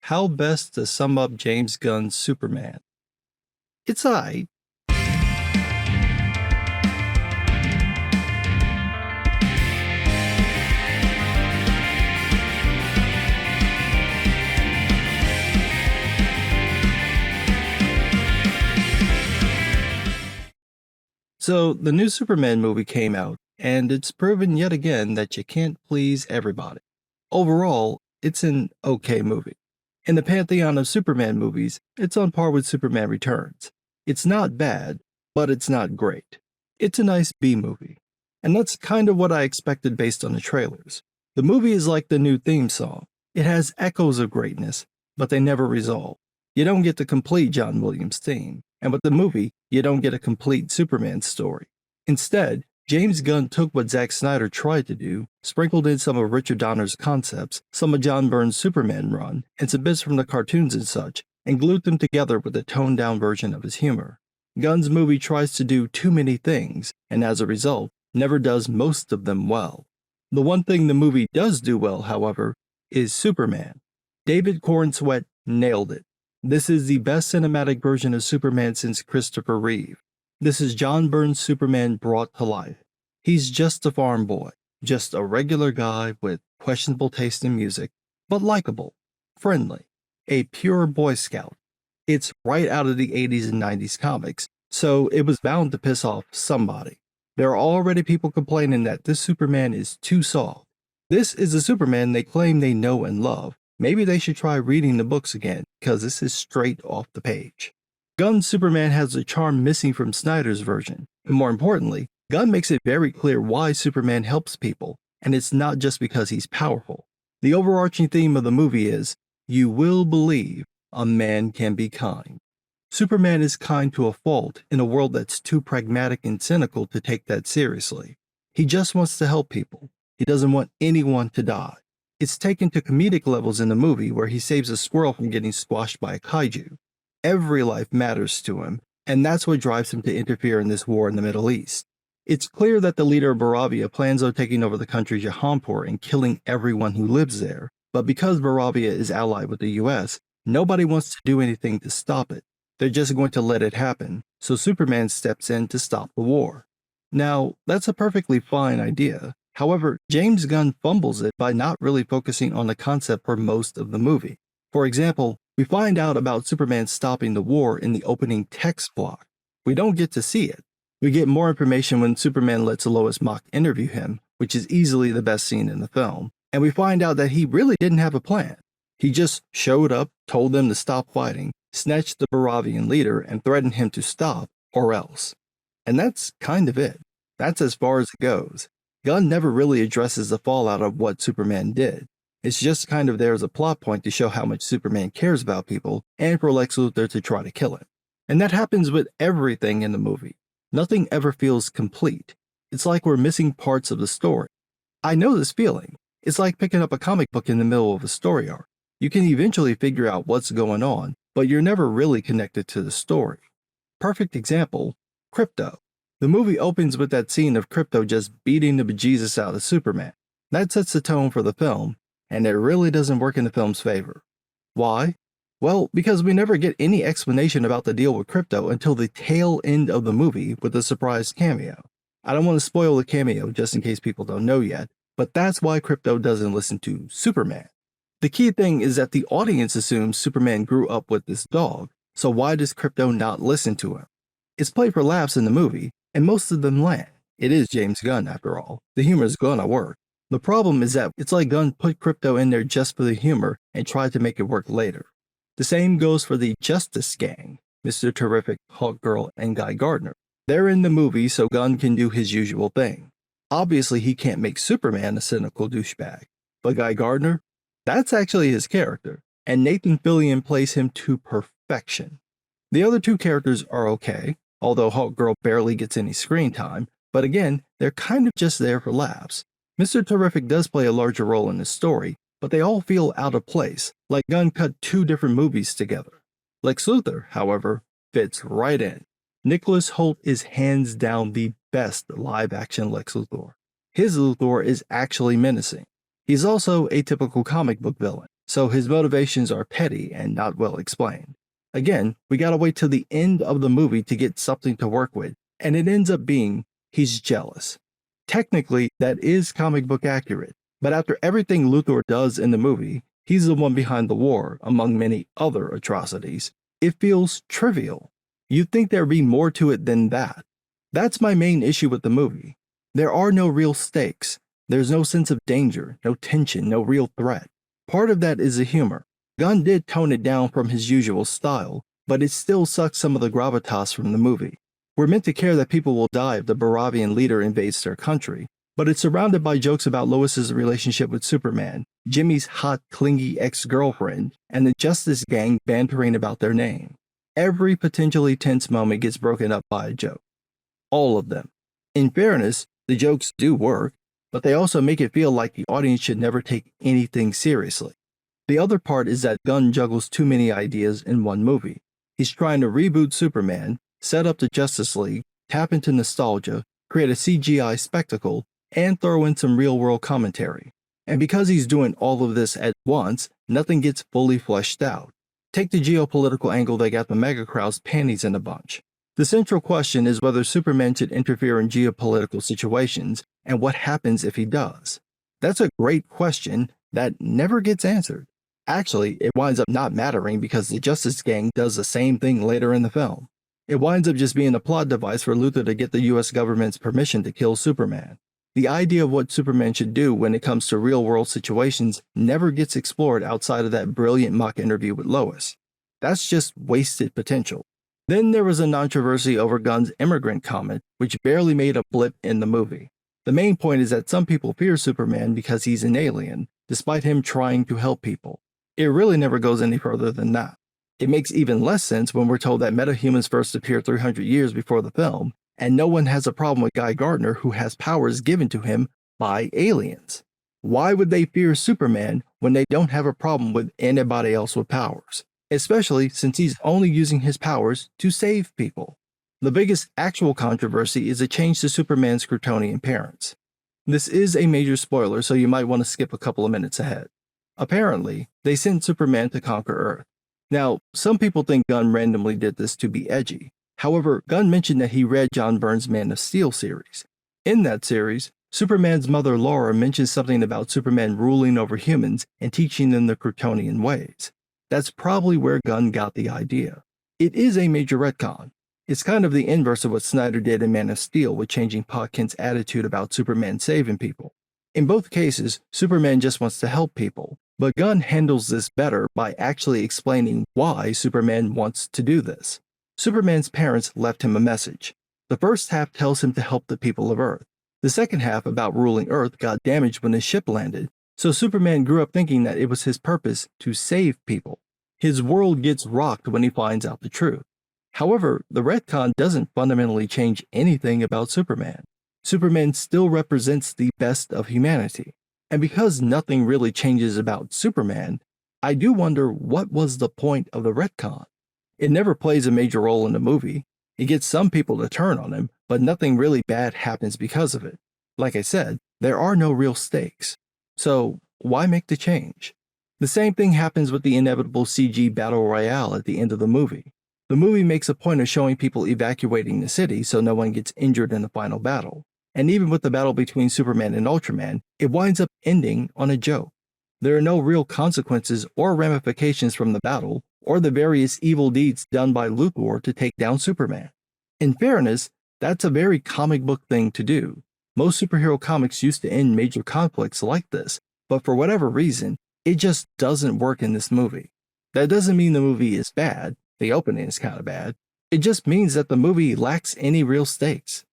How best to sum up James Gunn's Superman? It's aight. So, the new Superman movie came out, and it's proven yet again that you can't please everybody. Overall, it's an okay movie. In the pantheon of Superman movies, it's on par with Superman Returns. It's not bad, but it's not great. It's a nice B movie. And that's kind of what I expected based on the trailers. The movie is like the new theme song. It has echoes of greatness, but they never resolve. You don't get the complete John Williams theme, and with the movie, you don't get a complete Superman story. Instead, James Gunn took what Zack Snyder tried to do, sprinkled in some of Richard Donner's concepts, some of John Byrne's Superman run, and some bits from the cartoons and such, and glued them together with a toned-down version of his humor. Gunn's movie tries to do too many things, and as a result, never does most of them well. The one thing the movie does do well, however, is Superman. David Corenswet nailed it. This is the best cinematic version of Superman since Christopher Reeve. This is John Byrne's Superman brought to life. He's just a farm boy, just a regular guy with questionable taste in music, but likable, friendly, a pure Boy Scout. It's right out of the 80s and 90s comics, so it was bound to piss off somebody. There are already people complaining that this Superman is too soft. This is a Superman they claim they know and love. Maybe they should try reading the books again, because this is straight off the page. Gunn's Superman has a charm missing from Snyder's version, and more importantly, Gunn makes it very clear why Superman helps people, and it's not just because he's powerful. The overarching theme of the movie is, you will believe a man can be kind. Superman is kind to a fault in a world that's too pragmatic and cynical to take that seriously. He just wants to help people. He doesn't want anyone to die. It's taken to comedic levels in the movie where he saves a squirrel from getting squashed by a kaiju. Every life matters to him, and that's what drives him to interfere in this war in the Middle East. It's clear that the leader of Baravia plans on taking over the country Jahanpur and killing everyone who lives there, but because Baravia is allied with the US, nobody wants to do anything to stop it. They're just going to let it happen, so Superman steps in to stop the war. Now, that's a perfectly fine idea. However, James Gunn fumbles it by not really focusing on the concept for most of the movie. For example, we find out about Superman stopping the war in the opening text block. We don't get to see it. We get more information when Superman lets Lois Mock interview him, which is easily the best scene in the film, and we find out that he really didn't have a plan. He just showed up, told them to stop fighting, snatched the Baravian leader, and threatened him to stop, or else. And that's kind of it. That's as far as it goes. Gunn never really addresses the fallout of what Superman did. It's just kind of there as a plot point to show how much Superman cares about people and for Lex Luthor to try to kill him. And that happens with everything in the movie. Nothing ever feels complete. It's like we're missing parts of the story. I know this feeling. It's like picking up a comic book in the middle of a story arc. You can eventually figure out what's going on, but you're never really connected to the story. Perfect example, Krypto. The movie opens with that scene of Krypto just beating the bejesus out of Superman. That sets the tone for the film, and it really doesn't work in the film's favor. Why? Well, because we never get any explanation about the deal with Krypto until the tail end of the movie with a surprise cameo. I don't want to spoil the cameo just in case people don't know yet, but that's why Krypto doesn't listen to Superman. The key thing is that the audience assumes Superman grew up with this dog, so why does Krypto not listen to him? It's played for laughs in the movie, and most of them land. It is James Gunn after all. The humor is gonna work. The problem is that it's like Gunn put Krypto in there just for the humor and tried to make it work later. The same goes for the Justice Gang, Mr. Terrific, Hawkgirl, and Guy Gardner. They're in the movie so Gunn can do his usual thing. Obviously he can't make Superman a cynical douchebag. But Guy Gardner? That's actually his character, and Nathan Fillion plays him to perfection. The other two characters are okay, although Hawkgirl barely gets any screen time, but again, they're kind of just there for laughs. Mr. Terrific does play a larger role in the story, but they all feel out of place, like Gunn cut two different movies together. Lex Luthor, however, fits right in. Nicholas Hoult is hands down the best live-action Lex Luthor. His Luthor is actually menacing. He's also a typical comic book villain. so his motivations are petty and not well explained. Again, we gotta wait till the end of the movie to get something to work with, and it ends up being he's jealous. Technically, that is comic book accurate, but after everything Luthor does in the movie, he's the one behind the war, among many other atrocities. It feels trivial. You'd think there'd be more to it than that. That's my main issue with the movie. There are no real stakes. There's no sense of danger, no tension, no real threat. Part of that is the humor. Gunn did tone it down from his usual style, but it still sucks some of the gravitas from the movie. We're meant to care that people will die if the Baravian leader invades their country, but it's surrounded by jokes about Lois's relationship with Superman, Jimmy's hot, clingy ex-girlfriend, and the Justice Gang bantering about their name. Every potentially tense moment gets broken up by a joke. All of them. In fairness, the jokes do work, but they also make it feel like the audience should never take anything seriously. The other part is that Gunn juggles too many ideas in one movie. He's trying to reboot Superman, set up the Justice League, tap into nostalgia, create a CGI spectacle, and throw in some real-world commentary. And because he's doing all of this at once, nothing gets fully fleshed out. Take the geopolitical angle that got the mega crowd's panties in a bunch. The central question is whether Superman should interfere in geopolitical situations, and what happens if he does. That's a great question that never gets answered. Actually, it winds up not mattering because the Justice Gang does the same thing later in the film. It winds up just being a plot device for Luthor to get the US government's permission to kill Superman. The idea of what Superman should do when it comes to real-world situations never gets explored outside of that brilliant mock interview with Lois. That's just wasted potential. Then there was a controversy over Gunn's immigrant comment, which barely made a blip in the movie. The main point is that some people fear Superman because he's an alien, despite him trying to help people. It really never goes any further than that. It makes even less sense when we're told that metahumans first appeared 300 years before the film, and no one has a problem with Guy Gardner who has powers given to him by aliens. Why would they fear Superman when they don't have a problem with anybody else with powers? Especially since he's only using his powers to save people. The biggest actual controversy is a change to Superman's Kryptonian parents. This is a major spoiler, so you might want to skip a couple of minutes ahead. Apparently, they sent Superman to conquer Earth. Now, some people think Gunn randomly did this to be edgy. However, Gunn mentioned that he read John Byrne's Man of Steel series. In that series, Superman's mother Laura mentions something about Superman ruling over humans and teaching them the Kryptonian ways. That's probably where Gunn got the idea. It is a major retcon. It's kind of the inverse of what Snyder did in Man of Steel with changing Pa Kent's attitude about Superman saving people. In both cases, Superman just wants to help people, but Gunn handles this better by actually explaining why Superman wants to do this. Superman's parents left him a message. The first half tells him to help the people of Earth. The second half about ruling Earth got damaged when his ship landed, so Superman grew up thinking that it was his purpose to save people. His world gets rocked when he finds out the truth. However, the retcon doesn't fundamentally change anything about Superman. Superman still represents the best of humanity. And because nothing really changes about Superman, I do wonder what was the point of the retcon. It never plays a major role in the movie. It gets some people to turn on him, but nothing really bad happens because of it. Like I said, there are no real stakes. So, why make the change? The same thing happens with the inevitable CG battle royale at the end of the movie. The movie makes a point of showing people evacuating the city so no one gets injured in the final battle. And even with the battle between Superman and Ultraman, it winds up ending on a joke. There are no real consequences or ramifications from the battle, or the various evil deeds done by Luthor to take down Superman. In fairness, that's a very comic book thing to do. Most superhero comics used to end major conflicts like this, but for whatever reason, it just doesn't work in this movie. That doesn't mean the movie is bad. The opening is kind of bad. It just means that the movie lacks any real stakes.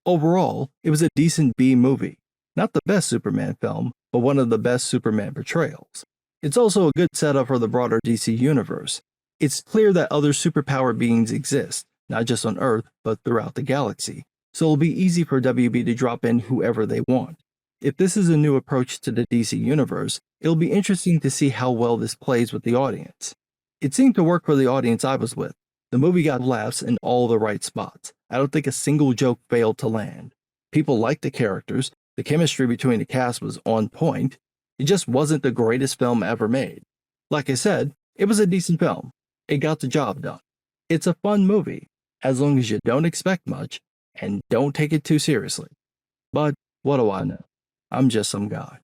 Overall, it was a decent B movie. Not the best Superman film, but one of the best Superman portrayals. It's also a good setup for the broader DC universe. It's clear that other superpowered beings exist, not just on Earth, but throughout the galaxy, so it'll be easy for WB to drop in whoever they want. If this is a new approach to the DC universe, it'll be interesting to see how well this plays with the audience. It seemed to work for the audience I was with. The movie got laughs in all the right spots. I don't think a single joke failed to land. People liked the characters, the chemistry between the cast was on point. It just wasn't the greatest film ever made. Like I said, it was a decent film. It got the job done. It's a fun movie, as long as you don't expect much and don't take it too seriously. But what do I know? I'm just some guy.